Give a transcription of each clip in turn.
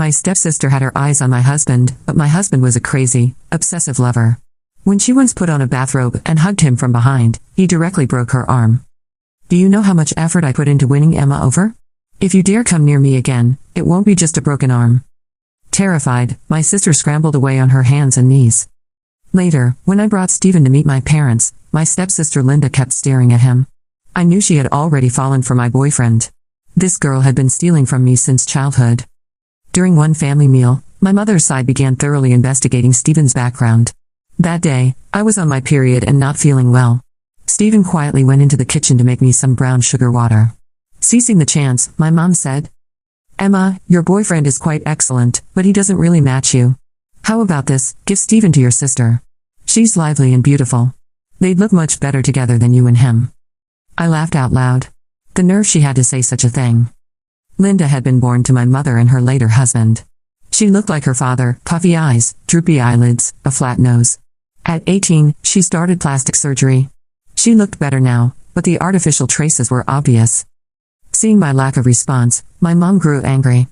My stepsister had her eyes on my husband, but my husband was a crazy, obsessive lover. When she once put on a bathrobe and hugged him from behind, he directly broke her arm. Do you know how much effort I put into winning Emma over? If you dare come near me again, it won't be just a broken arm. Terrified, my sister scrambled away on her hands and knees. Later, when I brought Stephen to meet my parents, my stepsister Linda kept staring at him. I knew she had already fallen for my boyfriend. This girl had been stealing from me since childhood. During one family meal, my mother's side began thoroughly investigating Stephen's background. That day, I was on my period and not feeling well. Stephen quietly went into the kitchen to make me some brown sugar water. Seizing the chance, my mom said, "Emma, your boyfriend is quite excellent, but he doesn't really match you. How about this, give Stephen to your sister. She's lively and beautiful. They'd look much better together than you and him." I laughed out loud. The nerve she had to say such a thing. Linda had been born to my mother and her later husband. She looked like her father, puffy eyes, droopy eyelids, a flat nose. At 18, she started plastic surgery. She looked better now, but the artificial traces were obvious. Seeing my lack of response, my mom grew angry.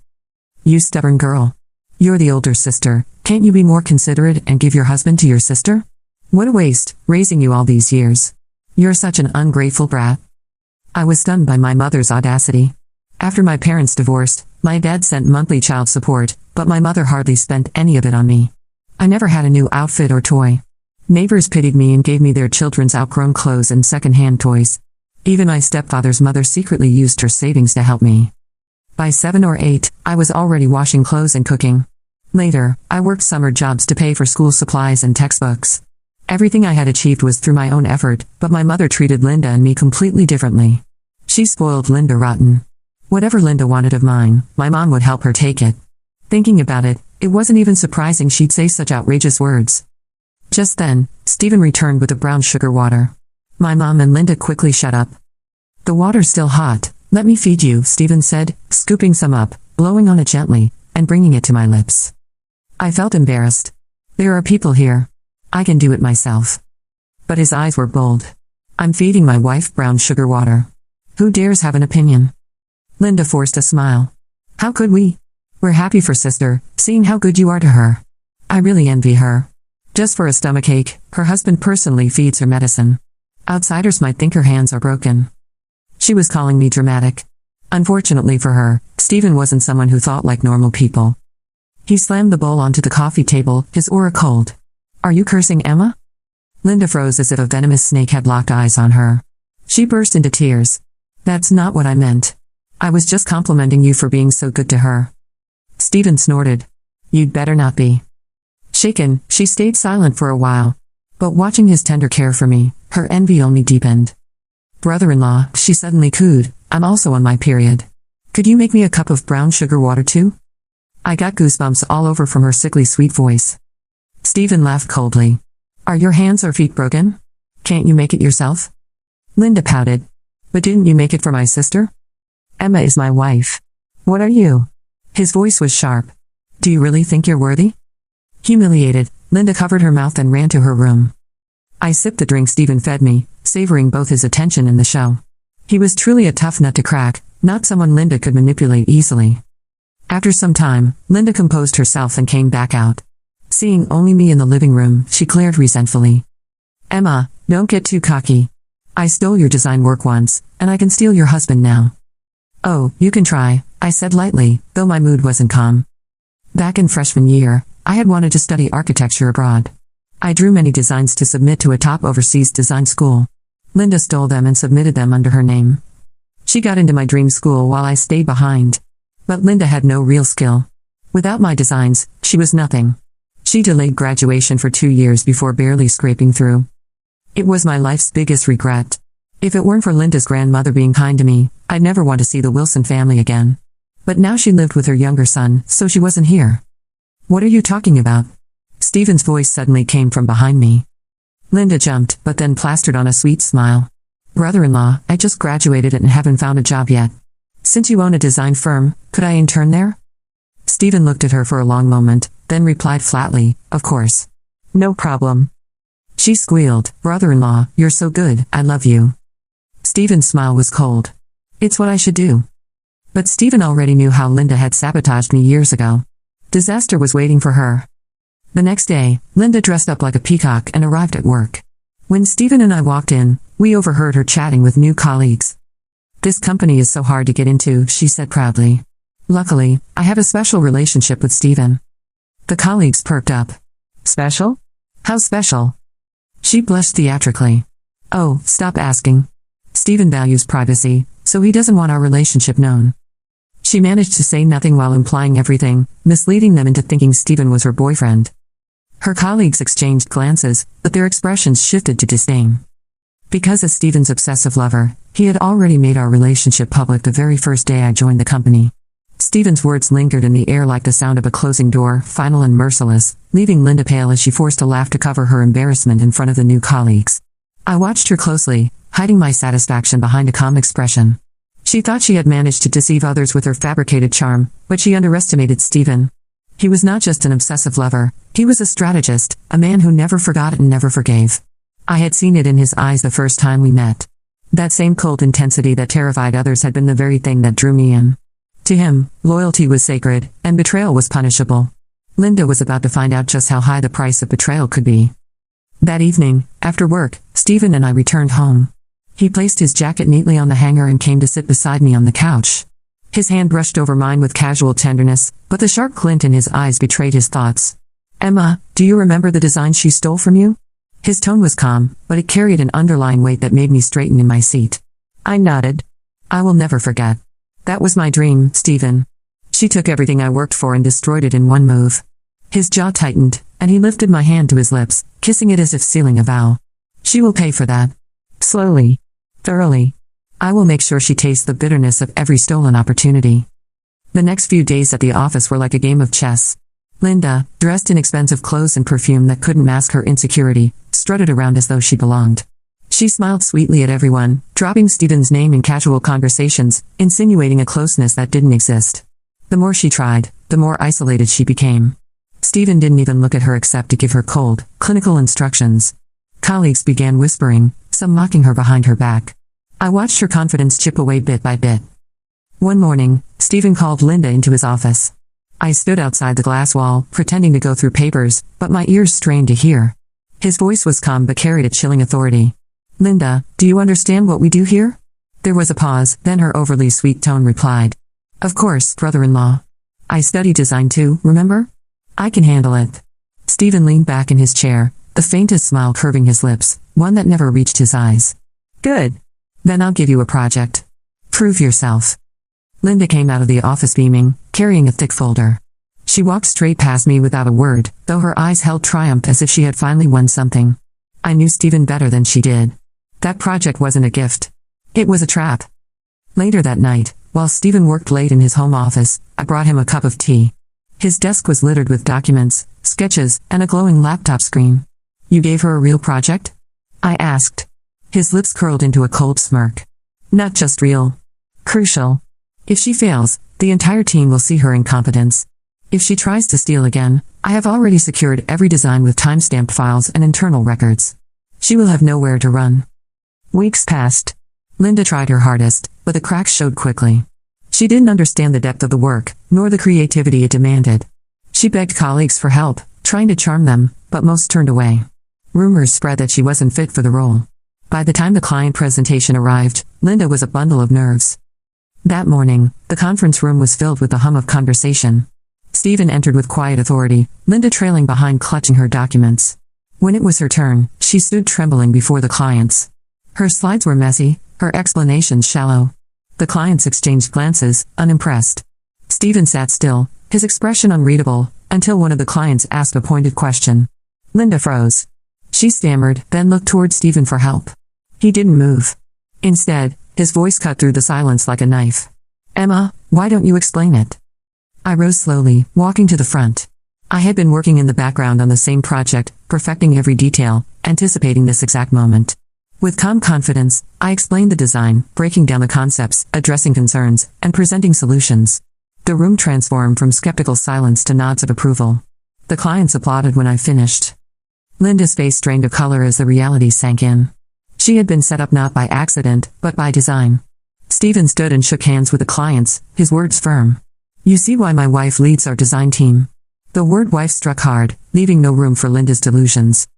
"You stubborn girl. You're the older sister, can't you be more considerate and give your husband to your sister? What a waste, raising you all these years. You're such an ungrateful brat." I was stunned by my mother's audacity. After my parents divorced, my dad sent monthly child support, but my mother hardly spent any of it on me. I never had a new outfit or toy. Neighbors pitied me and gave me their children's outgrown clothes and second-hand toys. Even my stepfather's mother secretly used her savings to help me. By 7 or 8, I was already washing clothes and cooking. Later, I worked summer jobs to pay for school supplies and textbooks. Everything I had achieved was through my own effort, but my mother treated Linda and me completely differently. She spoiled Linda rotten. Whatever Linda wanted of mine, my mom would help her take it. Thinking about it, it wasn't even surprising she'd say such outrageous words. Just then, Stephen returned with the brown sugar water. My mom and Linda quickly shut up. "The water's still hot, let me feed you," Stephen said, scooping some up, blowing on it gently, and bringing it to my lips. I felt embarrassed. There are people here. I can do it myself. But his eyes were bold. "I'm feeding my wife brown sugar water. Who dares have an opinion?" Linda forced a smile. "How could we? We're happy for sister, seeing how good you are to her. I really envy her. Just for a stomachache, her husband personally feeds her medicine. Outsiders might think her hands are broken." She was calling me dramatic. Unfortunately for her, Stephen wasn't someone who thought like normal people. He slammed the bowl onto the coffee table, his aura cold. "Are you cursing, Emma?" Linda froze as if a venomous snake had locked eyes on her. She burst into tears. "That's not what I meant. I was just complimenting you for being so good to her." Stephen snorted. "You'd better not be." Shaken, she stayed silent for a while. But watching his tender care for me, her envy only deepened. "Brother-in-law," she suddenly cooed, "I'm also on my period. Could you make me a cup of brown sugar water too?" I got goosebumps all over from her sickly sweet voice. Stephen laughed coldly. "Are your hands or feet broken? Can't you make it yourself?" Linda pouted. "But didn't you make it for my sister? Emma is my wife. What are you?" His voice was sharp. "Do you really think you're worthy?" Humiliated, Linda covered her mouth and ran to her room. I sipped the drink Stephen fed me, savoring both his attention and the show. He was truly a tough nut to crack, not someone Linda could manipulate easily. After some time, Linda composed herself and came back out. Seeing only me in the living room, she glared resentfully. "Emma, don't get too cocky. I stole your design work once, and I can steal your husband now." "Oh, you can try," I said lightly, though my mood wasn't calm. Back in freshman year, I had wanted to study architecture abroad. I drew many designs to submit to a top overseas design school. Linda stole them and submitted them under her name. She got into my dream school while I stayed behind. But Linda had no real skill. Without my designs, she was nothing. She delayed graduation for 2 years before barely scraping through. It was my life's biggest regret. If it weren't for Linda's grandmother being kind to me, I'd never want to see the Wilson family again. But now she lived with her younger son, so she wasn't here. "What are you talking about?" Stephen's voice suddenly came from behind me. Linda jumped, but then plastered on a sweet smile. "Brother-in-law, I just graduated and haven't found a job yet. Since you own a design firm, could I intern there?" Stephen looked at her for a long moment, then replied flatly, "Of course. No problem." She squealed, "Brother-in-law, you're so good, I love you." Stephen's smile was cold. "It's what I should do." But Stephen already knew how Linda had sabotaged me years ago. Disaster was waiting for her. The next day, Linda dressed up like a peacock and arrived at work. When Stephen and I walked in, we overheard her chatting with new colleagues. "This company is so hard to get into," she said proudly. "Luckily, I have a special relationship with Stephen." The colleagues perked up. "Special? How special?" She blushed theatrically. "Oh, stop asking. Stephen values privacy, so he doesn't want our relationship known." She managed to say nothing while implying everything, misleading them into thinking Stephen was her boyfriend. Her colleagues exchanged glances, but their expressions shifted to disdain. Because as Stephen's obsessive lover, he had already made our relationship public the very first day I joined the company. Stephen's words lingered in the air like the sound of a closing door, final and merciless, leaving Linda pale as she forced a laugh to cover her embarrassment in front of the new colleagues. I watched her closely, hiding my satisfaction behind a calm expression. She thought she had managed to deceive others with her fabricated charm, but she underestimated Stephen. He was not just an obsessive lover, he was a strategist, a man who never forgot and never forgave. I had seen it in his eyes the first time we met. That same cold intensity that terrified others had been the very thing that drew me in. To him, loyalty was sacred, and betrayal was punishable. Linda was about to find out just how high the price of betrayal could be. That evening, after work, Stephen and I returned home. He placed his jacket neatly on the hanger and came to sit beside me on the couch. His hand brushed over mine with casual tenderness, but the sharp glint in his eyes betrayed his thoughts. "Emma, do you remember the design she stole from you?" His tone was calm, but it carried an underlying weight that made me straighten in my seat. I nodded. "I will never forget. That was my dream, Stephen. She took everything I worked for and destroyed it in one move." His jaw tightened, and he lifted my hand to his lips, kissing it as if sealing a vow. "She will pay for that. Slowly. Thoroughly. I will make sure she tastes the bitterness of every stolen opportunity." The next few days at the office were like a game of chess. Linda, dressed in expensive clothes and perfume that couldn't mask her insecurity, strutted around as though she belonged. She smiled sweetly at everyone, dropping Stephen's name in casual conversations, insinuating a closeness that didn't exist. The more she tried, the more isolated she became. Stephen didn't even look at her except to give her cold, clinical instructions. Colleagues began whispering, some mocking her behind her back. I watched her confidence chip away bit by bit. One morning, Stephen called Linda into his office. I stood outside the glass wall, pretending to go through papers, but my ears strained to hear. His voice was calm but carried a chilling authority. "Linda, do you understand what we do here?" There was a pause, then her overly sweet tone replied. "Of course, brother-in-law. I studied design too, remember? I can handle it." Stephen leaned back in his chair, the faintest smile curving his lips, one that never reached his eyes. "Good. Then I'll give you a project. Prove yourself." Linda came out of the office beaming, carrying a thick folder. She walked straight past me without a word, though her eyes held triumph as if she had finally won something. I knew Stephen better than she did. That project wasn't a gift. It was a trap. Later that night, while Stephen worked late in his home office, I brought him a cup of tea. His desk was littered with documents, sketches, and a glowing laptop screen. "You gave her a real project?" I asked. His lips curled into a cold smirk. "Not just real. Crucial. If she fails, the entire team will see her incompetence. If she tries to steal again, I have already secured every design with time-stamped files and internal records. She will have nowhere to run." Weeks passed. Linda tried her hardest, but the cracks showed quickly. She didn't understand the depth of the work, nor the creativity it demanded. She begged colleagues for help, trying to charm them, but most turned away. Rumors spread that she wasn't fit for the role. By the time the client presentation arrived, Linda was a bundle of nerves. That morning, the conference room was filled with the hum of conversation. Stephen entered with quiet authority, Linda trailing behind clutching her documents. When it was her turn, she stood trembling before the clients. Her slides were messy, her explanations shallow. The clients exchanged glances, unimpressed. Stephen sat still, his expression unreadable, until one of the clients asked a pointed question. Linda froze. She stammered, then looked toward Stephen for help. He didn't move. Instead, his voice cut through the silence like a knife. "Emma, why don't you explain it?" I rose slowly, walking to the front. I had been working in the background on the same project, perfecting every detail, anticipating this exact moment. With calm confidence, I explained the design, breaking down the concepts, addressing concerns, and presenting solutions. The room transformed from skeptical silence to nods of approval. The clients applauded when I finished. Linda's face drained of color as the reality sank in. She had been set up not by accident, but by design. Stephen stood and shook hands with the clients, his words firm. "You see why my wife leads our design team. The word wife struck hard, leaving no room for Linda's delusions.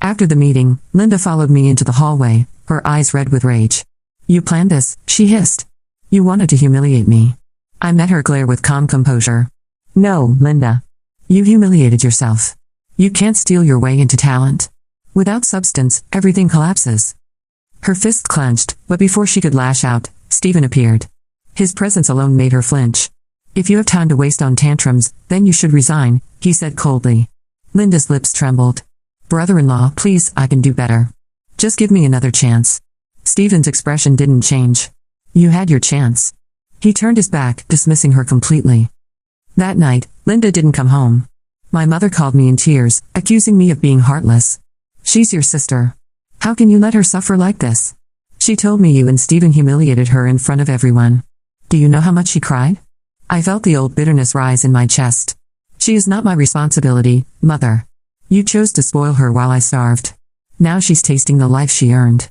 After the meeting, Linda followed me into the hallway, her eyes red with rage. "You planned this," she hissed. "You wanted to humiliate me." I met her glare with calm composure. "No, Linda. You humiliated yourself. You can't steal your way into talent. Without substance, everything collapses." Her fist clenched, but before she could lash out, Stephen appeared. His presence alone made her flinch. "If you have time to waste on tantrums, then you should resign," he said coldly. Linda's lips trembled. "Brother-in-law, please, I can do better. Just give me another chance." Stephen's expression didn't change. "You had your chance." He turned his back, dismissing her completely. That night, Linda didn't come home. My mother called me in tears, accusing me of being heartless. "She's your sister. How can you let her suffer like this?" She told me you and Stephen humiliated her in front of everyone. Do you know how much she cried? I felt the old bitterness rise in my chest. "She is not my responsibility, Mother. You chose to spoil her while I starved. Now she's tasting the life she earned."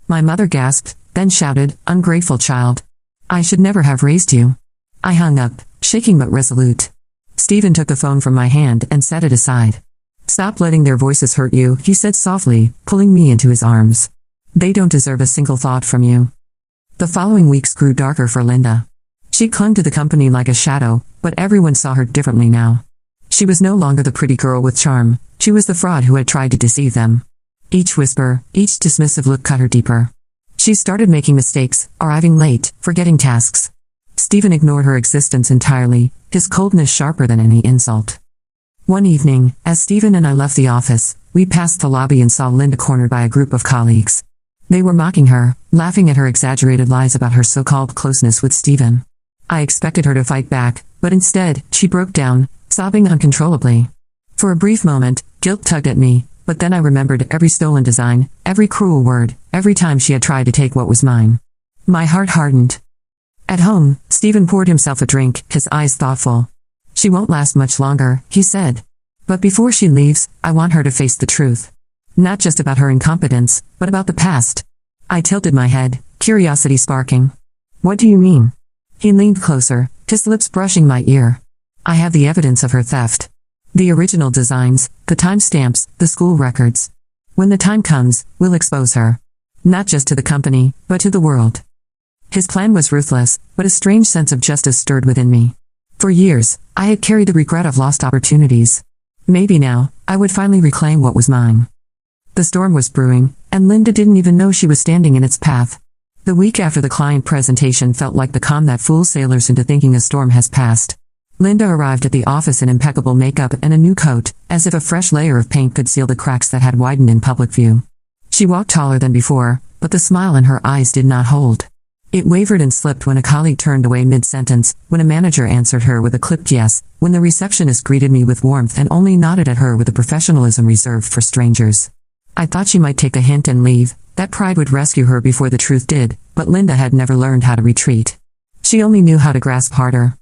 My mother gasped, then shouted, "Ungrateful child. I should never have raised you." I hung up, shaking but resolute. Stephen took the phone from my hand and set it aside. "Stop letting their voices hurt you," he said softly, pulling me into his arms. "They don't deserve a single thought from you." The following weeks grew darker for Linda. She clung to the company like a shadow, but everyone saw her differently now. She was no longer the pretty girl with charm, she was the fraud who had tried to deceive them. Each whisper, each dismissive look cut her deeper. She started making mistakes, arriving late, forgetting tasks. Stephen ignored her existence entirely, his coldness sharper than any insult. One evening, as Stephen and I left the office, we passed the lobby and saw Linda cornered by a group of colleagues. They were mocking her, laughing at her exaggerated lies about her so-called closeness with Stephen. I expected her to fight back, but instead, she broke down, sobbing uncontrollably. For a brief moment, guilt tugged at me, but then I remembered every stolen design, every cruel word, every time she had tried to take what was mine. My heart hardened. At home, Stephen poured himself a drink, his eyes thoughtful. "She won't last much longer," he said. "But before she leaves, I want her to face the truth. Not just about her incompetence, but about the past." I tilted my head, curiosity sparking. "What do you mean?" He leaned closer, his lips brushing my ear. "I have the evidence of her theft. The original designs, the timestamps, the school records. When the time comes, we'll expose her. Not just to the company, but to the world." His plan was ruthless, but a strange sense of justice stirred within me. For years, I had carried the regret of lost opportunities. Maybe now, I would finally reclaim what was mine. The storm was brewing, and Linda didn't even know she was standing in its path. The week after the client presentation felt like the calm that fools sailors into thinking a storm has passed. Linda arrived at the office in impeccable makeup and a new coat, as if a fresh layer of paint could seal the cracks that had widened in public view. She walked taller than before, but the smile in her eyes did not hold. It wavered and slipped when a colleague turned away mid-sentence, when a manager answered her with a clipped yes, when the receptionist greeted me with warmth and only nodded at her with a professionalism reserved for strangers. I thought she might take a hint and leave, that pride would rescue her before the truth did, but Linda had never learned how to retreat. She only knew how to grasp harder.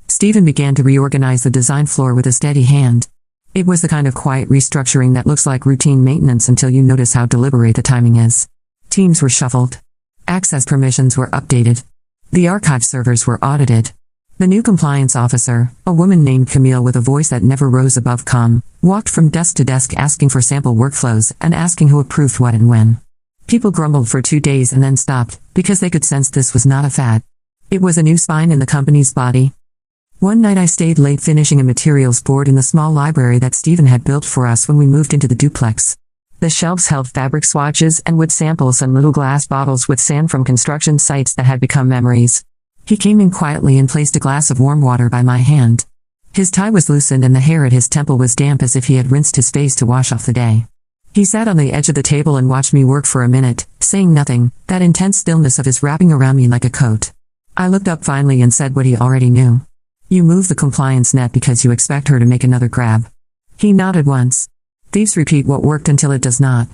Stephen began to reorganize the design floor with a steady hand. It was the kind of quiet restructuring that looks like routine maintenance until you notice how deliberate the timing is. Teams were shuffled. Access permissions were updated. The archive servers were audited. The new compliance officer, a woman named Camille with a voice that never rose above calm, walked from desk to desk asking for sample workflows and asking who approved what and when. People grumbled for 2 days and then stopped, because they could sense this was not a fad. It was a new spine in the company's body. One night I stayed late finishing a materials board in the small library that Stephen had built for us when we moved into the duplex. The shelves held fabric swatches and wood samples and little glass bottles with sand from construction sites that had become memories. He came in quietly and placed a glass of warm water by my hand. His tie was loosened and the hair at his temple was damp as if he had rinsed his face to wash off the day. He sat on the edge of the table and watched me work for a minute, saying nothing, that intense stillness of his wrapping around me like a coat. I looked up finally and said what he already knew. "You move the compliance net because you expect her to make another grab." He nodded once. "Thieves repeat what worked until it does not.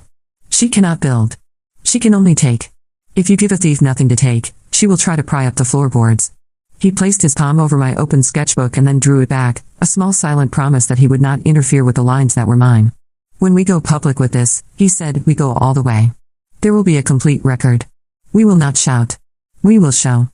She cannot build. She can only take. If you give a thief nothing to take, she will try to pry up the floorboards." He placed his palm over my open sketchbook and then drew it back, a small silent promise that he would not interfere with the lines that were mine. "When we go public with this," he said, "we go all the way. There will be a complete record. We will not shout. We will show."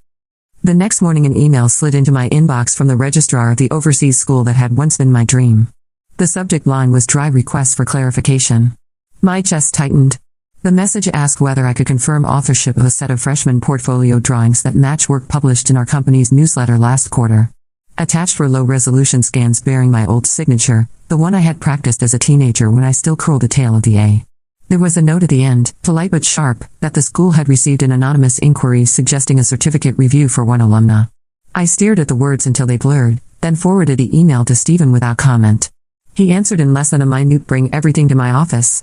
The next morning an email slid into my inbox from the registrar of the overseas school that had once been my dream. The subject line was dry request for clarification. My chest tightened. The message asked whether I could confirm authorship of a set of freshman portfolio drawings that match work published in our company's newsletter last quarter. Attached were low-resolution scans bearing my old signature, the one I had practiced as a teenager when I still curled the tail of the A. There was a note at the end, polite but sharp, that the school had received an anonymous inquiry suggesting a certificate review for one alumna. I stared at the words until they blurred, then forwarded the email to Stephen without comment. He answered in less than a minute "Bring everything to my office."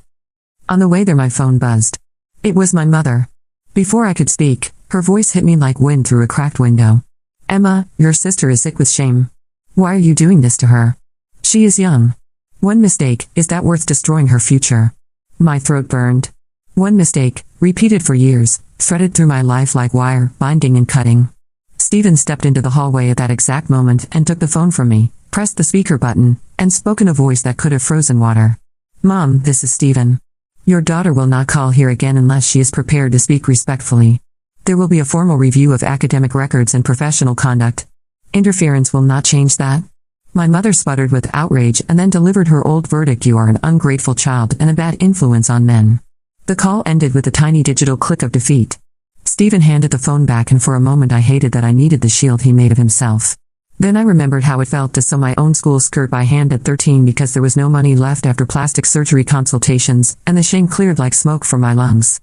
On the way there my phone buzzed. It was my mother. Before I could speak, her voice hit me like wind through a cracked window. "Emma, your sister is sick with shame. Why are you doing this to her? She is young. One mistake, is that worth destroying her future?" My throat burned. One mistake, repeated for years, threaded through my life like wire, binding and cutting. Stephen stepped into the hallway at that exact moment and took the phone from me, pressed the speaker button, and spoke in a voice that could have frozen water. "Mom, this is Stephen. Your daughter will not call here again unless she is prepared to speak respectfully. There will be a formal review of academic records and professional conduct. Interference will not change that." My mother sputtered with outrage and then delivered her old verdict: "You are an ungrateful child and a bad influence on men." The call ended with a tiny digital click of defeat. Stephen handed the phone back, and for a moment I hated that I needed the shield he made of himself. Then I remembered how it felt to sew my own school skirt by hand at 13 because there was no money left after plastic surgery consultations, and the shame cleared like smoke from my lungs.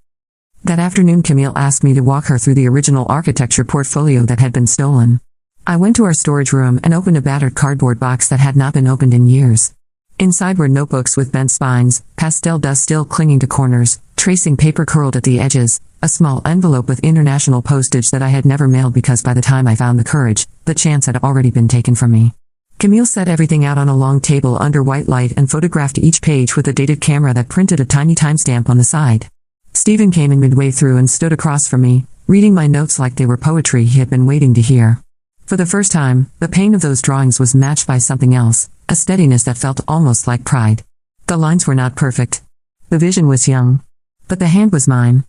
That afternoon Camille asked me to walk her through the original architecture portfolio that had been stolen. I went to our storage room and opened a battered cardboard box that had not been opened in years. Inside were notebooks with bent spines, pastel dust still clinging to corners, tracing paper curled at the edges, a small envelope with international postage that I had never mailed because by the time I found the courage, the chance had already been taken from me. Camille set everything out on a long table under white light and photographed each page with a dated camera that printed a tiny timestamp on the side. Stephen came in midway through and stood across from me, reading my notes like they were poetry he had been waiting to hear. For the first time, the pain of those drawings was matched by something else, a steadiness that felt almost like pride. The lines were not perfect. The vision was young. But the hand was mine.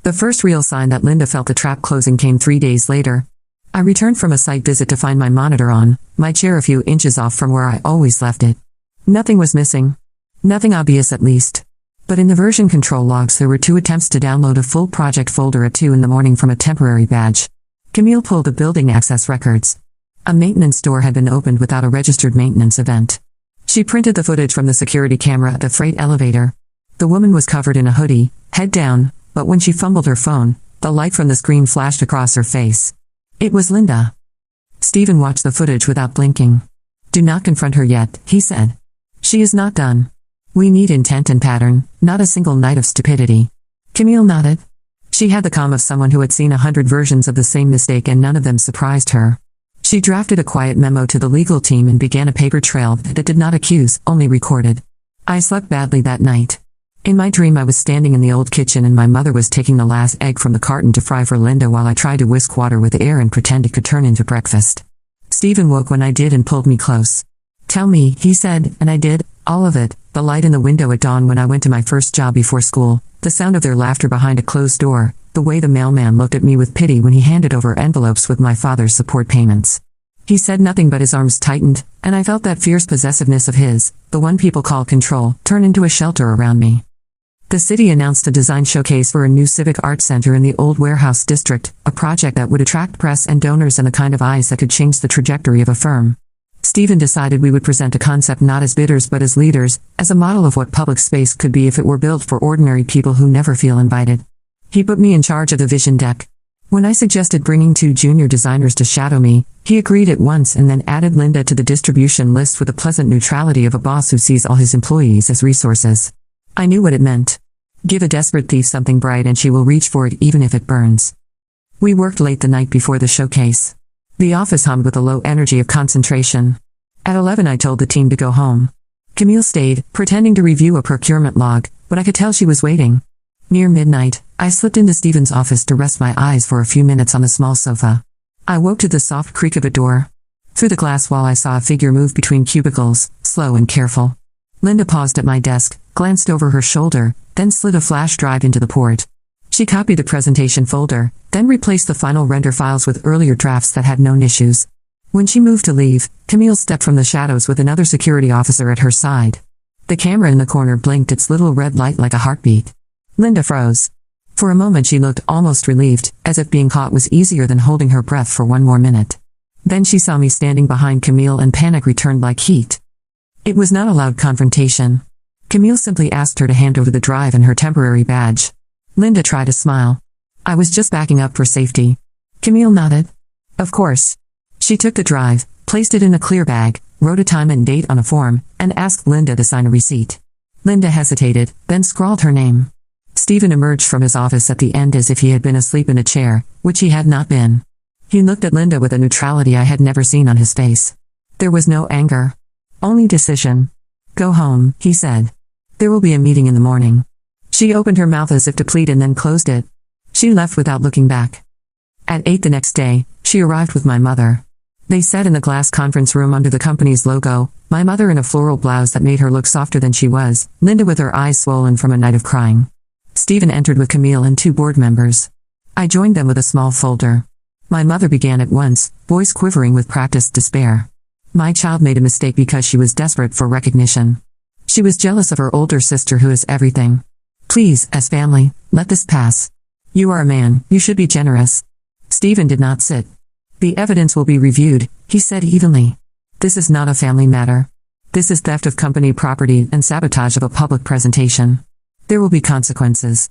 The first real sign that Linda felt the trap closing came 3 days later. I returned from a site visit to find my monitor on, my chair a few inches off from where I always left it. Nothing was missing. Nothing obvious at least. But in the version control logs there were 2 attempts to download a full project folder at 2 in the morning from a temporary badge. Camille pulled the building access records. A maintenance door had been opened without a registered maintenance event. She printed the footage from the security camera at the freight elevator. The woman was covered in a hoodie, head down, but when she fumbled her phone, the light from the screen flashed across her face. It was Linda. Stephen watched the footage without blinking. "Do not confront her yet," he said. "She is not done. We need intent and pattern, not a single night of stupidity." Camille nodded. She had the calm of someone who had seen 100 versions of the same mistake and none of them surprised her. She drafted a quiet memo to the legal team and began a paper trail that did not accuse, only recorded. I slept badly that night. In my dream I was standing in the old kitchen and my mother was taking the last egg from the carton to fry for Linda while I tried to whisk water with air and pretend it could turn into breakfast. Stephen woke when I did and pulled me close. "Tell me," he said, and I did, all of it, the light in the window at dawn when I went to my first job before school, the sound of their laughter behind a closed door, the way the mailman looked at me with pity when he handed over envelopes with my father's support payments. He said nothing but his arms tightened, and I felt that fierce possessiveness of his, the one people call control, turn into a shelter around me. The city announced a design showcase for a new civic arts center in the old warehouse district, a project that would attract press and donors and the kind of eyes that could change the trajectory of a firm. Stephen decided we would present a concept not as bidders but as leaders, as a model of what public space could be if it were built for ordinary people who never feel invited. He put me in charge of the vision deck. When I suggested bringing 2 junior designers to shadow me, he agreed at once and then added Linda to the distribution list with the pleasant neutrality of a boss who sees all his employees as resources. I knew what it meant. Give a desperate thief something bright and she will reach for it even if it burns. We worked late the night before the showcase. The office hummed with a low energy of concentration. At 11 I told the team to go home. Camille stayed, pretending to review a procurement log, but I could tell she was waiting. Near midnight, I slipped into Stephen's office to rest my eyes for a few minutes on the small sofa. I woke to the soft creak of a door. Through the glass wall I saw a figure move between cubicles, slow and careful. Linda paused at my desk, glanced over her shoulder, then slid a flash drive into the port. She copied the presentation folder, then replaced the final render files with earlier drafts that had known issues. When she moved to leave, Camille stepped from the shadows with another security officer at her side. The camera in the corner blinked its little red light like a heartbeat. Linda froze. For a moment she looked almost relieved, as if being caught was easier than holding her breath for one more minute. Then she saw me standing behind Camille and panic returned like heat. It was not a loud confrontation. Camille simply asked her to hand over the drive and her temporary badge. Linda tried to smile. I was just backing up for safety. Camille nodded. Of course. She took the drive, placed it in a clear bag, wrote a time and date on a form, and asked Linda to sign a receipt. Linda hesitated, then scrawled her name. Stephen emerged from his office at the end as if he had been asleep in a chair, which he had not been. He looked at Linda with a neutrality I had never seen on his face. There was no anger. Only decision. Go home, he said. There will be a meeting in the morning. She opened her mouth as if to plead and then closed it. She left without looking back. At 8 the next day, she arrived with my mother. They sat in the glass conference room under the company's logo, my mother in a floral blouse that made her look softer than she was, Linda with her eyes swollen from a night of crying. Stephen entered with Camille and 2 board members. I joined them with a small folder. My mother began at once, voice quivering with practiced despair. My child made a mistake because she was desperate for recognition. She was jealous of her older sister who is everything. Please, as family, let this pass. You are a man, you should be generous. Stephen did not sit. The evidence will be reviewed, he said evenly. This is not a family matter. This is theft of company property and sabotage of a public presentation. There will be consequences.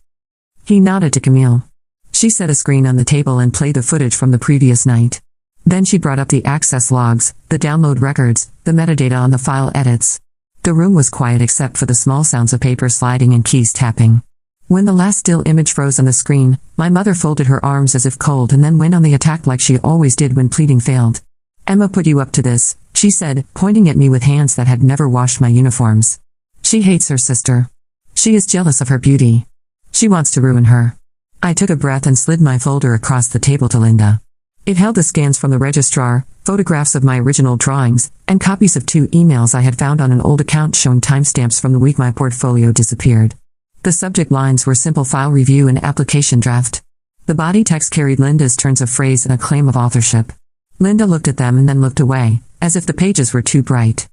He nodded to Camille. She set a screen on the table and played the footage from the previous night. Then she brought up the access logs, the download records, the metadata on the file edits. The room was quiet except for the small sounds of paper sliding and keys tapping. When the last still image froze on the screen, my mother folded her arms as if cold and then went on the attack like she always did when pleading failed. Emma put you up to this, she said, pointing at me with hands that had never washed my uniforms. She hates her sister. She is jealous of her beauty. She wants to ruin her. I took a breath and slid my folder across the table to Linda. It held the scans from the registrar, photographs of my original drawings, and copies of 2 emails I had found on an old account showing timestamps from the week my portfolio disappeared. The subject lines were simple file review and application draft. The body text carried Linda's turns of phrase and a claim of authorship. Linda looked at them and then looked away, as if the pages were too bright.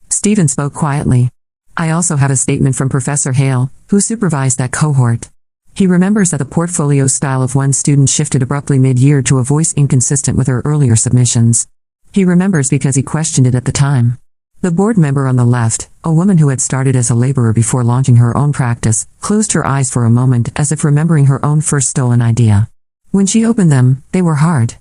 Stephen spoke quietly. I also have a statement from Professor Hale, who supervised that cohort. He remembers that the portfolio style of one student shifted abruptly mid-year to a voice inconsistent with her earlier submissions. He remembers because he questioned it at the time. The board member on the left, a woman who had started as a laborer before launching her own practice, closed her eyes for a moment as if remembering her own first stolen idea. When she opened them, they were hard.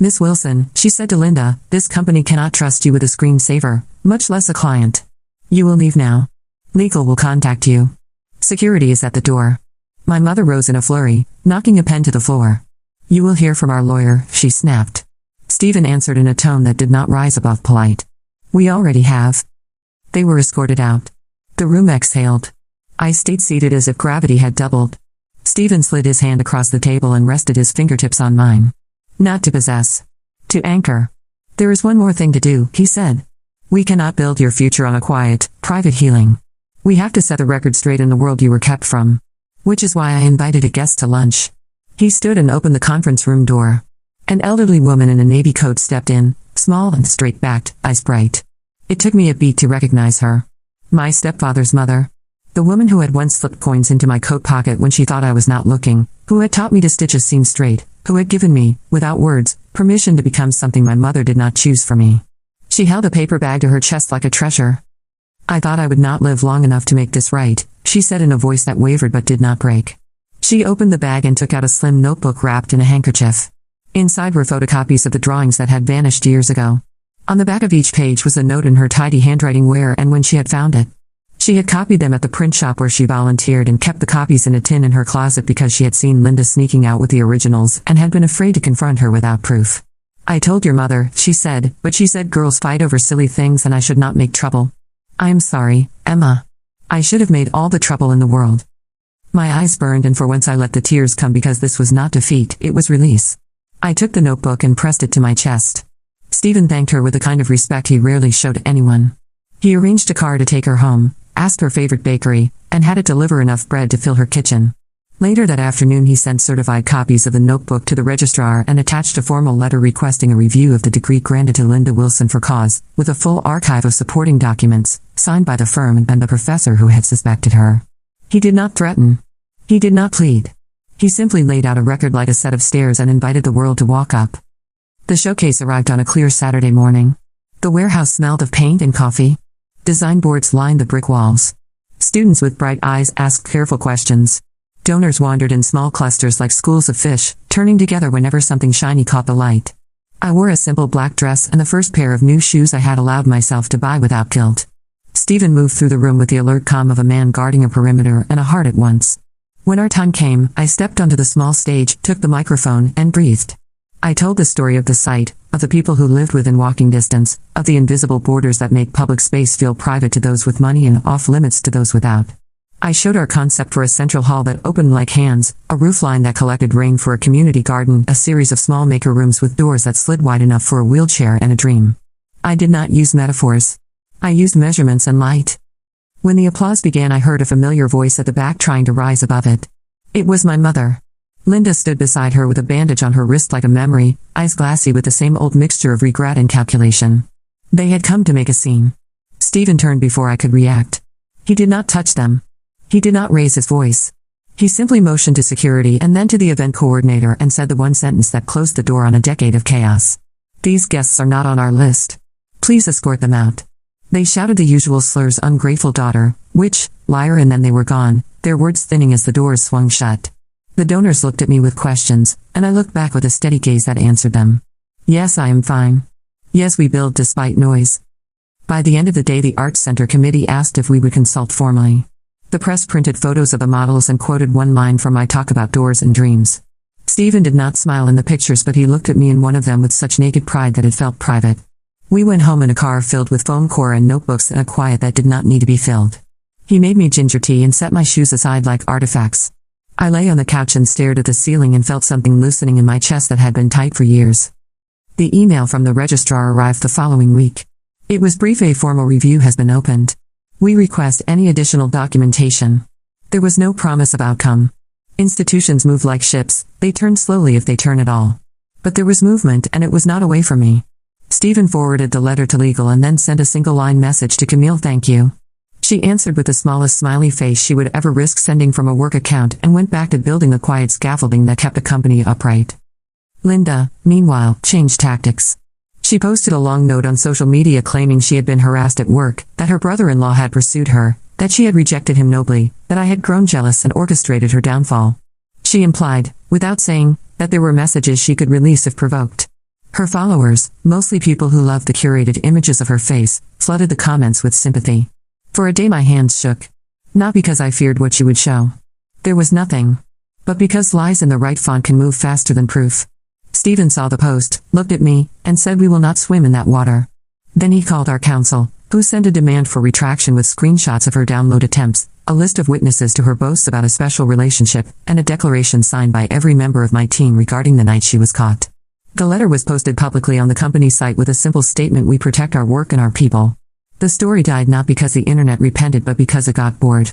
Miss Wilson, she said to Linda, this company cannot trust you with a screensaver, much less a client. You will leave now. Legal will contact you. Security is at the door. My mother rose in a flurry, knocking a pen to the floor. You will hear from our lawyer, she snapped. Stephen answered in a tone that did not rise above polite. We already have. They were escorted out. The room exhaled. I stayed seated as if gravity had doubled. Stephen slid his hand across the table and rested his fingertips on mine. Not to possess. To anchor. There is one more thing to do, he said. We cannot build your future on a quiet, private healing. We have to set the record straight in the world you were kept from. Which is why I invited a guest to lunch. He stood and opened the conference room door. An elderly woman in a navy coat stepped in, small and straight-backed, eyes bright. It took me a beat to recognize her. My stepfather's mother. The woman who had once slipped coins into my coat pocket when she thought I was not looking, who had taught me to stitch a seam straight, who had given me, without words, permission to become something my mother did not choose for me. She held a paper bag to her chest like a treasure. I thought I would not live long enough to make this right, she said in a voice that wavered but did not break. She opened the bag and took out a slim notebook wrapped in a handkerchief. Inside were photocopies of the drawings that had vanished years ago. On the back of each page was a note in her tidy handwriting where and when she had found it. She had copied them at the print shop where she volunteered and kept the copies in a tin in her closet because she had seen Linda sneaking out with the originals and had been afraid to confront her without proof. I told your mother, she said, but she said girls fight over silly things and I should not make trouble. I am sorry, Emma. I should have made all the trouble in the world. My eyes burned and for once I let the tears come because this was not defeat, it was release. I took the notebook and pressed it to my chest. Stephen thanked her with the kind of respect he rarely showed anyone. He arranged a car to take her home, asked her favorite bakery, and had it deliver enough bread to fill her kitchen. Later that afternoon he sent certified copies of the notebook to the registrar and attached a formal letter requesting a review of the degree granted to Linda Wilson for cause, with a full archive of supporting documents, signed by the firm and the professor who had suspected her. He did not threaten. He did not plead. He simply laid out a record like a set of stairs and invited the world to walk up. The showcase arrived on a clear Saturday morning. The warehouse smelled of paint and coffee. Design boards lined the brick walls. Students with bright eyes asked careful questions. Donors wandered in small clusters like schools of fish, turning together whenever something shiny caught the light. I wore a simple black dress and the first pair of new shoes I had allowed myself to buy without guilt. Stephen moved through the room with the alert calm of a man guarding a perimeter and a heart at once. When our time came, I stepped onto the small stage, took the microphone, and breathed. I told the story of the site, of the people who lived within walking distance, of the invisible borders that make public space feel private to those with money and off-limits to those without. I showed our concept for a central hall that opened like hands, a roofline that collected rain for a community garden, a series of small maker rooms with doors that slid wide enough for a wheelchair and a dream. I did not use metaphors. I used measurements and light. When the applause began, I heard a familiar voice at the back trying to rise above it. It was my mother. Linda stood beside her with a bandage on her wrist like a memory, eyes glassy with the same old mixture of regret and calculation. They had come to make a scene. Stephen turned before I could react. He did not touch them. He did not raise his voice. He simply motioned to security and then to the event coordinator and said the one sentence that closed the door on a decade of chaos. These guests are not on our list. Please escort them out. They shouted the usual slurs, ungrateful daughter, witch, liar, and then they were gone, their words thinning as the doors swung shut. The donors looked at me with questions, and I looked back with a steady gaze that answered them. Yes, I am fine. Yes, we build despite noise. By the end of the day, the Arts Center committee asked if we would consult formally. The press printed photos of the models and quoted one line from my talk about doors and dreams. Stephen did not smile in the pictures, but he looked at me in one of them with such naked pride that it felt private. We went home in a car filled with foam core and notebooks and a quiet that did not need to be filled. He made me ginger tea and set my shoes aside like artifacts. I lay on the couch and stared at the ceiling and felt something loosening in my chest that had been tight for years. The email from the registrar arrived the following week. It was brief: a formal review has been opened. We request any additional documentation. There was no promise of outcome. Institutions move like ships, they turn slowly if they turn at all. But there was movement, and it was not away from me. Stephen forwarded the letter to legal and then sent a single-line message to Camille: thank you. She answered with the smallest smiley face she would ever risk sending from a work account and went back to building the quiet scaffolding that kept the company upright. Linda, meanwhile, changed tactics. She posted a long note on social media claiming she had been harassed at work, that her brother-in-law had pursued her, that she had rejected him nobly, that I had grown jealous and orchestrated her downfall. She implied, without saying, that there were messages she could release if provoked. Her followers, mostly people who loved the curated images of her face, flooded the comments with sympathy. For a day my hands shook. Not because I feared what she would show. There was nothing. But because lies in the right font can move faster than proof. Stephen saw the post, looked at me, and said we will not swim in that water. Then he called our counsel, who sent a demand for retraction with screenshots of her download attempts, a list of witnesses to her boasts about a special relationship, and a declaration signed by every member of my team regarding the night she was caught. The letter was posted publicly on the company site with a simple statement: we protect our work and our people. The story died not because the internet repented but because it got bored.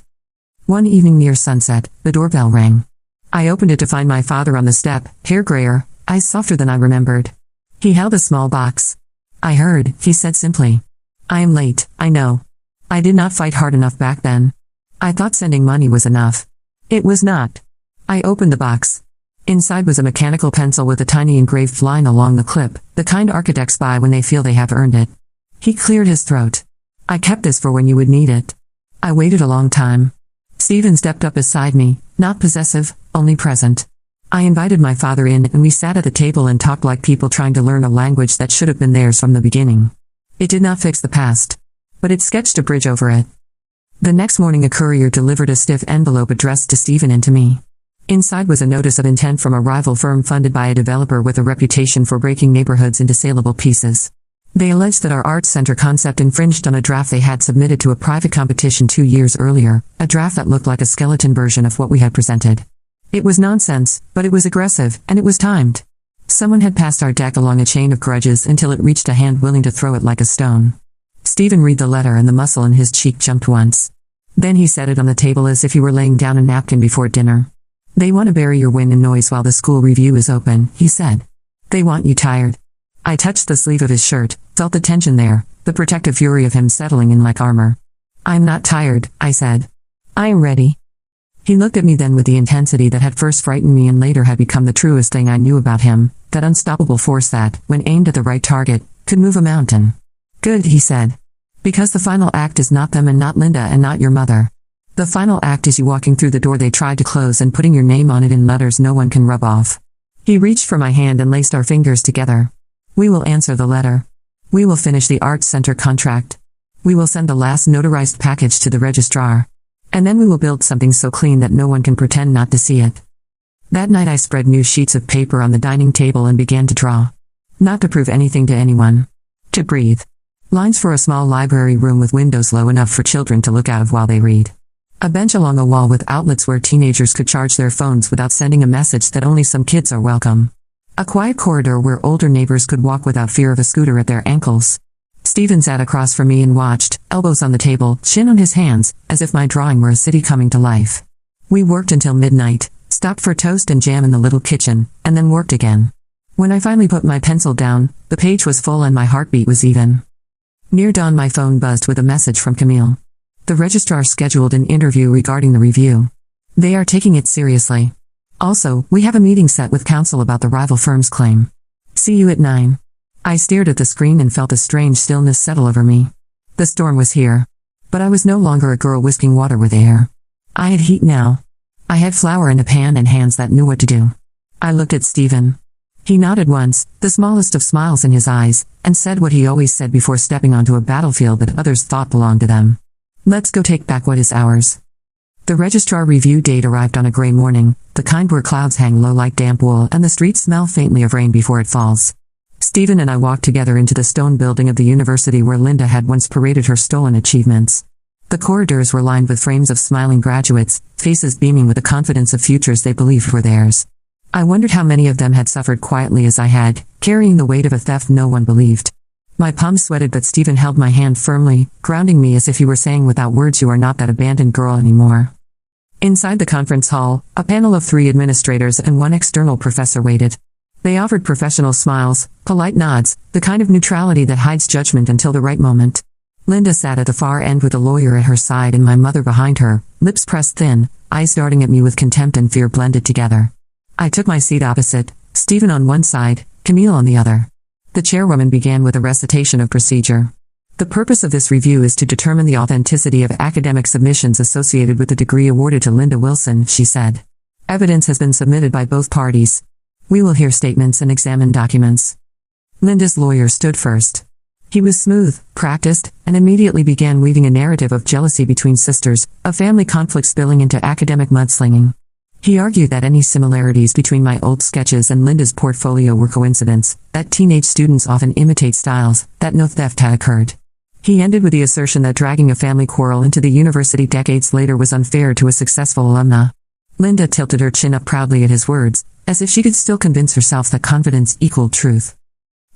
One evening near sunset, the doorbell rang. I opened it to find my father on the step, hair grayer, eyes softer than I remembered. He held a small box. I heard, he said simply. I am late, I know. I did not fight hard enough back then. I thought sending money was enough. It was not. I opened the box. Inside was a mechanical pencil with a tiny engraved line along the clip, the kind architects buy when they feel they have earned it. He cleared his throat. I kept this for when you would need it. I waited a long time. Stephen stepped up beside me, not possessive, only present. I invited my father in and we sat at the table and talked like people trying to learn a language that should have been theirs from the beginning. It did not fix the past. But it sketched a bridge over it. The next morning a courier delivered a stiff envelope addressed to Stephen and to me. Inside was a notice of intent from a rival firm funded by a developer with a reputation for breaking neighborhoods into saleable pieces. They alleged that our Arts Center concept infringed on a draft they had submitted to a private competition 2 years earlier, a draft that looked like a skeleton version of what we had presented. It was nonsense, but it was aggressive, and it was timed. Someone had passed our deck along a chain of grudges until it reached a hand willing to throw it like a stone. Stephen read the letter and the muscle in his cheek jumped once. Then he set it on the table as if he were laying down a napkin before dinner. They want to bury your wind and noise while the school review is open, he said. They want you tired. I touched the sleeve of his shirt, felt the tension there, the protective fury of him settling in like armor. I'm not tired, I said. I am ready. He looked at me then with the intensity that had first frightened me and later had become the truest thing I knew about him, that unstoppable force that, when aimed at the right target, could move a mountain. Good, he said. Because the final act is not them and not Linda and not your mother. The final act is you walking through the door they tried to close and putting your name on it in letters no one can rub off. He reached for my hand and laced our fingers together. We will answer the letter. We will finish the Arts Center contract. We will send the last notarized package to the registrar. And then we will build something so clean that no one can pretend not to see it. That night I spread new sheets of paper on the dining table and began to draw. Not to prove anything to anyone. To breathe. Lines for a small library room with windows low enough for children to look out of while they read. A bench along a wall with outlets where teenagers could charge their phones without sending a message that only some kids are welcome. A quiet corridor where older neighbors could walk without fear of a scooter at their ankles. Stephen sat across from me and watched, elbows on the table, chin on his hands, as if my drawing were a city coming to life. We worked until midnight, stopped for toast and jam in the little kitchen, and then worked again. When I finally put my pencil down, the page was full and my heartbeat was even. Near dawn my phone buzzed with a message from Camille. The registrar scheduled an interview regarding the review. They are taking it seriously. Also, we have a meeting set with counsel about the rival firm's claim. See you at 9. I stared at the screen and felt a strange stillness settle over me. The storm was here. But I was no longer a girl whisking water with air. I had heat now. I had flour in a pan and hands that knew what to do. I looked at Stephen. He nodded once, the smallest of smiles in his eyes, and said what he always said before stepping onto a battlefield that others thought belonged to them. Let's go take back what is ours. The registrar review date arrived on a gray morning, the kind where clouds hang low like damp wool and the streets smell faintly of rain before it falls. Stephen and I walked together into the stone building of the university where Linda had once paraded her stolen achievements. The corridors were lined with frames of smiling graduates, faces beaming with the confidence of futures they believed were theirs. I wondered how many of them had suffered quietly as I had, carrying the weight of a theft no one believed. My palms sweated but Stephen held my hand firmly, grounding me as if he were saying without words you are not that abandoned girl anymore. Inside the conference hall, a panel of 3 administrators and 1 external professor waited. They offered professional smiles, polite nods, the kind of neutrality that hides judgment until the right moment. Linda sat at the far end with a lawyer at her side and my mother behind her, lips pressed thin, eyes darting at me with contempt and fear blended together. I took my seat opposite, Stephen on one side, Camille on the other. The chairwoman began with a recitation of procedure. The purpose of this review is to determine the authenticity of academic submissions associated with the degree awarded to Linda Wilson, she said. Evidence has been submitted by both parties. We will hear statements and examine documents. Linda's lawyer stood first. He was smooth, practiced, and immediately began weaving a narrative of jealousy between sisters, of family conflict spilling into academic mudslinging. He argued that any similarities between my old sketches and Linda's portfolio were coincidence, that teenage students often imitate styles, that no theft had occurred. He ended with the assertion that dragging a family quarrel into the university decades later was unfair to a successful alumna. Linda tilted her chin up proudly at his words, as if she could still convince herself that confidence equaled truth.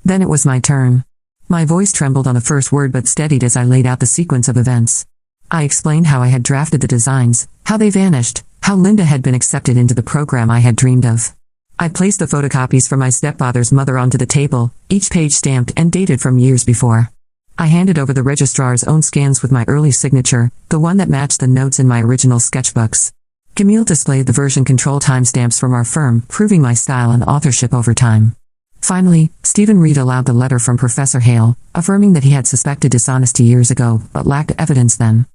Then it was my turn. My voice trembled on the first word but steadied as I laid out the sequence of events. I explained how I had drafted the designs, how they vanished, how Linda had been accepted into the program I had dreamed of. I placed the photocopies from my stepfather's mother onto the table, each page stamped and dated from years before. I handed over the registrar's own scans with my early signature, the one that matched the notes in my original sketchbooks. Camille displayed the version control timestamps from our firm, proving my style and authorship over time. Finally, Stephen read aloud the letter from Professor Hale, affirming that he had suspected dishonesty years ago, but lacked evidence then.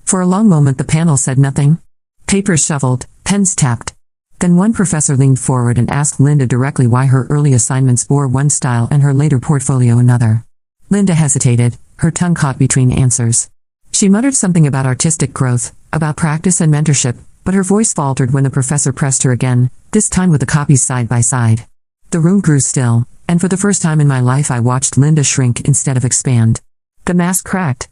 For a long moment the panel said nothing. Papers shuffled, pens tapped. Then one professor leaned forward and asked Linda directly why her early assignments bore one style and her later portfolio another. Linda hesitated, her tongue caught between answers. She muttered something about artistic growth, about practice and mentorship, but her voice faltered when the professor pressed her again, this time with the copies side by side. The room grew still, and for the first time in my life I watched Linda shrink instead of expand. The mask cracked.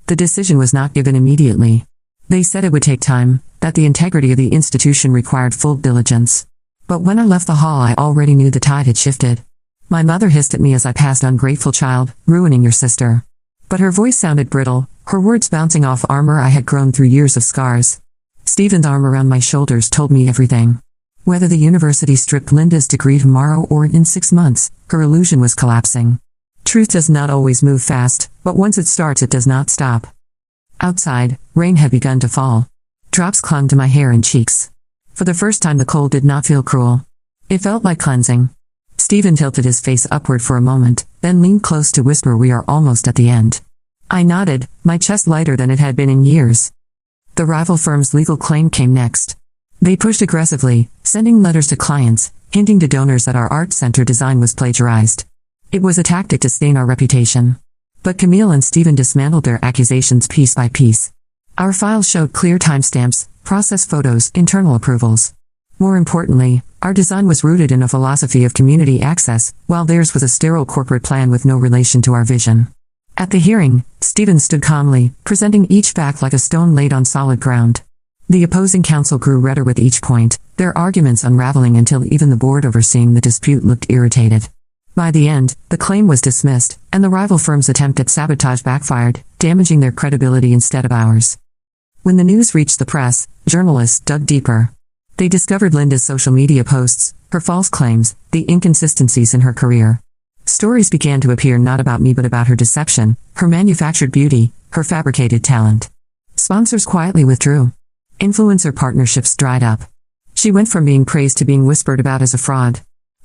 The decision was not given immediately. They said it would take time, that the integrity of the institution required full diligence. But when I left the hall I already knew the tide had shifted. My mother hissed at me as I passed, ungrateful child, ruining your sister. But her voice sounded brittle, her words bouncing off armor I had grown through years of scars. Stephen's arm around my shoulders told me everything. Whether the university stripped Linda's degree tomorrow or in 6 months, her illusion was collapsing. Truth does not always move fast, but once it starts it does not stop. Outside, rain had begun to fall. Drops clung to my hair and cheeks. For the first time the cold did not feel cruel. It felt like cleansing. Stephen tilted his face upward for a moment, then leaned close to whisper, "We are almost at the end." I nodded, my chest lighter than it had been in years. The rival firm's legal claim came next. They pushed aggressively, sending letters to clients, hinting to donors that our art center design was plagiarized. It was a tactic to stain our reputation. But Camille and Stephen dismantled their accusations piece by piece. Our files showed clear timestamps, process photos, internal approvals. More importantly, our design was rooted in a philosophy of community access, while theirs was a sterile corporate plan with no relation to our vision. At the hearing, Stephen stood calmly, presenting each fact like a stone laid on solid ground. The opposing counsel grew redder with each point, their arguments unraveling until even the board overseeing the dispute looked irritated. By the end, the claim was dismissed, and the rival firm's attempt at sabotage backfired, damaging their credibility instead of ours. When the news reached the press, journalists dug deeper. They discovered Linda's social media posts, her false claims, the inconsistencies in her career. Stories began to appear not about me but about her deception, her manufactured beauty, her fabricated talent. Sponsors quietly withdrew. Influencer partnerships dried up. She went from being praised to being whispered about as a fraud.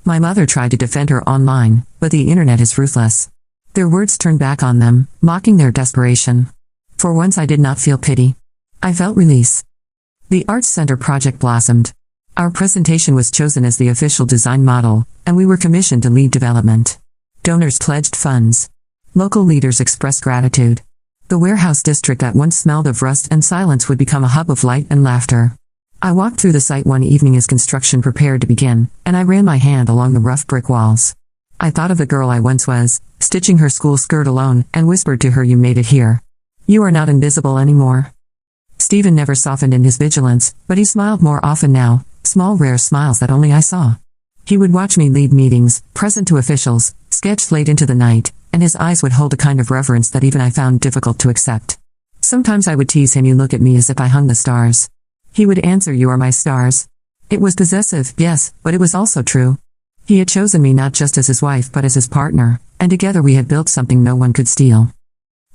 My mother tried to defend her online, but the internet is ruthless. Their words turned back on them, mocking their desperation. For once I did not feel pity. I felt release. The Arts Center project blossomed. Our presentation was chosen as the official design model, and we were commissioned to lead development. Donors pledged funds. Local leaders expressed gratitude. The warehouse district that once smelled of rust and silence would become a hub of light and laughter. I walked through the site one evening as construction prepared to begin, and I ran my hand along the rough brick walls. I thought of the girl I once was, stitching her school skirt alone, and whispered to her, "You made it here. You are not invisible anymore." Stephen never softened in his vigilance, but he smiled more often now, small rare smiles that only I saw. He would watch me lead meetings, present to officials, sketch late into the night, and his eyes would hold a kind of reverence that even I found difficult to accept. Sometimes I would tease him, "You look at me as if I hung the stars." He would answer, "You are my stars." It was possessive, yes, but it was also true. He had chosen me not just as his wife but as his partner, and together we had built something no one could steal.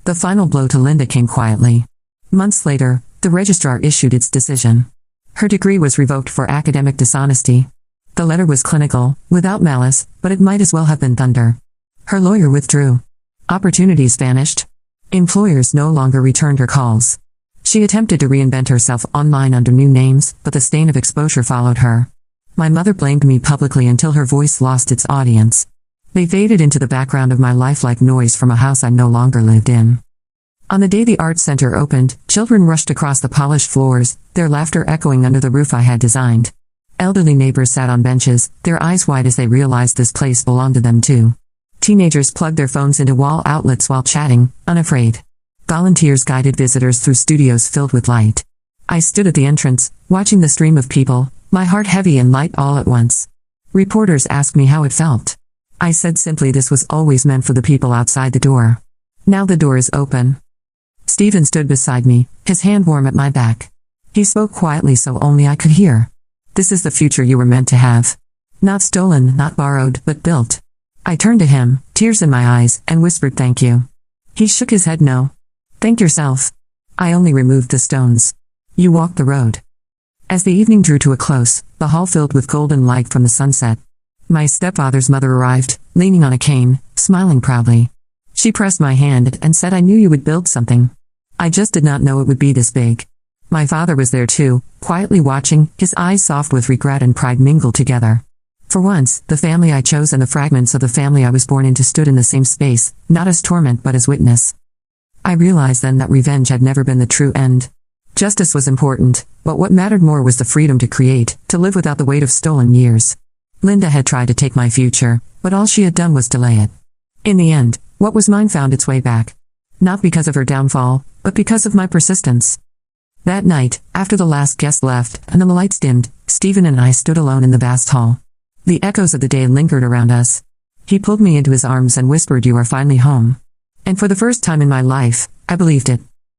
The final blow to Linda came quietly. Months later, the registrar issued its decision. Her degree was revoked for academic dishonesty. The letter was clinical, without malice, but it might as well have been thunder. Her lawyer withdrew. Opportunities vanished. Employers no longer returned her calls. She attempted to reinvent herself online under new names, but the stain of exposure followed her. My mother blamed me publicly until her voice lost its audience. They faded into the background of my life like noise from a house I no longer lived in. On the day the art center opened, children rushed across the polished floors, their laughter echoing under the roof I had designed. Elderly neighbors sat on benches, their eyes wide as they realized this place belonged to them too. Teenagers plugged their phones into wall outlets while chatting, unafraid. Volunteers guided visitors through studios filled with light. I stood at the entrance, watching the stream of people, my heart heavy and light all at once. Reporters asked me how it felt. I said simply, this was always meant for the people outside the door. Now the door is open. Stephen stood beside me, his hand warm at my back. He spoke quietly so only I could hear. "This is the future you were meant to have. Not stolen, not borrowed, but built." I turned to him, tears in my eyes, and whispered, "Thank you." He shook his head, "No. Thank yourself. I only removed the stones. You walked the road." As the evening drew to a close, the hall filled with golden light from the sunset. My stepfather's mother arrived, leaning on a cane, smiling proudly. She pressed my hand and said, "I knew you would build something. I just did not know it would be this big." My father was there too, quietly watching, his eyes soft with regret and pride mingled together. For once, the family I chose and the fragments of the family I was born into stood in the same space, not as torment but as witness. I realized then that revenge had never been the true end. Justice was important, but what mattered more was the freedom to create, to live without the weight of stolen years. Linda had tried to take my future, but all she had done was delay it. In the end, what was mine found its way back. Not because of her downfall, but because of my persistence. That night, after the last guest left, and the lights dimmed, Stephen and I stood alone in the vast hall. The echoes of the day lingered around us. He pulled me into his arms and whispered, "You are finally home." And for the first time in my life, I believed it.